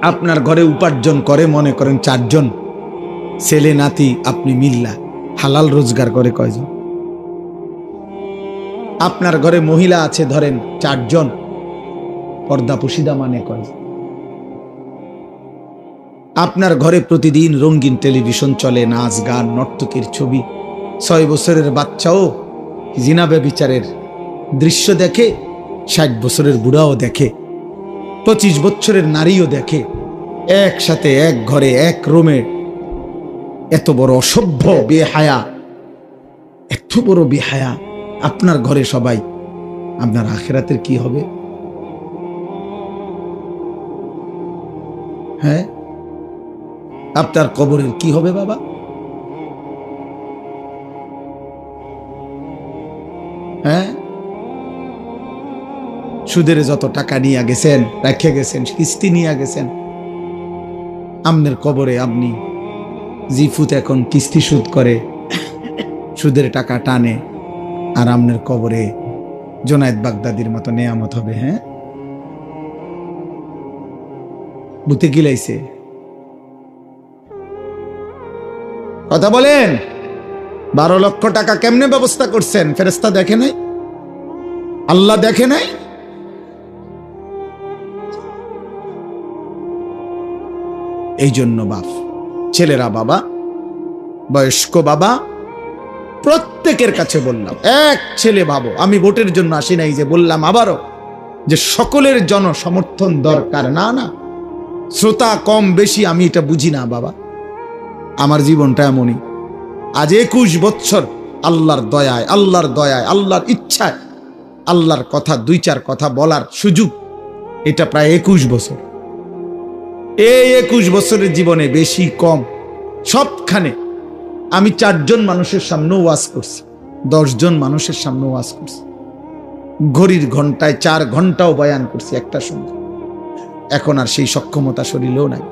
আপনার ঘরে উপার্জন করে মনে করেন 4 জন, ছেলে নাতি আপনি মিল্লা, হালাল রোজগার করে কয়জন? আপনার ঘরে মহিলা আছে ধরেন 4 জন, পর্দা পুশিদা মানে কয়জন? আপনার ঘরে প্রতিদিন রঙিন টেলিভিশন চলে, নাচ গান নর্তকীর ছবি, 6 বছরের বাচ্চাও জিনা ব্যভিচারের দৃশ্য দেখে, 60 বছরের বুড়াও দেখে, 25 বছরের নারীও দেখে, একসাথে এক ঘরে এক রুমে। এত বড় অসভ্য বেহায়া, এত বড় বেহায়া আপনার ঘরে সবাই, আপনার আখিরাতের কি হবে? হ্যাঁ, আপনার কবরের কি হবে বাবা? হ্যাঁ, সুদের যত টাকা নিয়ে গেছেন, রেখে গেছেন, কিস্তি নিয়ে গেছেন, আমনের কবরে আপনি জিফুত এখন কিস্তি সুদ করে সুদের টাকা টানে, আর আমনের কবরে জোনায়েদ বাগদাদির মতো নেয়ামত হবে। হ্যাঁ, বুতে গিলাইছে কথা বলেন। 12 লক্ষ টাকা কেমনে ব্যবস্থা করছেন? ফেরেশতা দেখে নাই? আল্লাহ দেখে নাই? এই জন্য বাপ, ছেলেরা বাবা, বয়স্ক বাবা, প্রত্যেকের কাছে বললাম, এক ছেলে ভাবো, আমি ভোটের জন্য আসি নাই, যে বললাম আবারও যে সকলের জনসমর্থন দরকার। না না, শ্রোতা কম বেশি আমি এটা বুঝি না বাবা, আমার জীবনটা এমনই। আজ 21 বছর আল্লাহর দয়ায়, আল্লাহর দয়ায়, আল্লাহর ইচ্ছায়, আল্লাহর কথা 2-4 কথা বলার সুযোগ, এটা প্রায় 21 বছর। এই 21 বছরের জীবনে বেশি কম সবখানে আমি 4 জন মানুষের সামনে ওয়াজ করছি, 10 জন মানুষের সামনে ওয়াজ করছি, ঘড়ির ঘন্টায় 4 ঘন্টাও বয়ান করছি একটা সঙ্গে। এখন আর সেই সক্ষমতা শরীরেও নাই।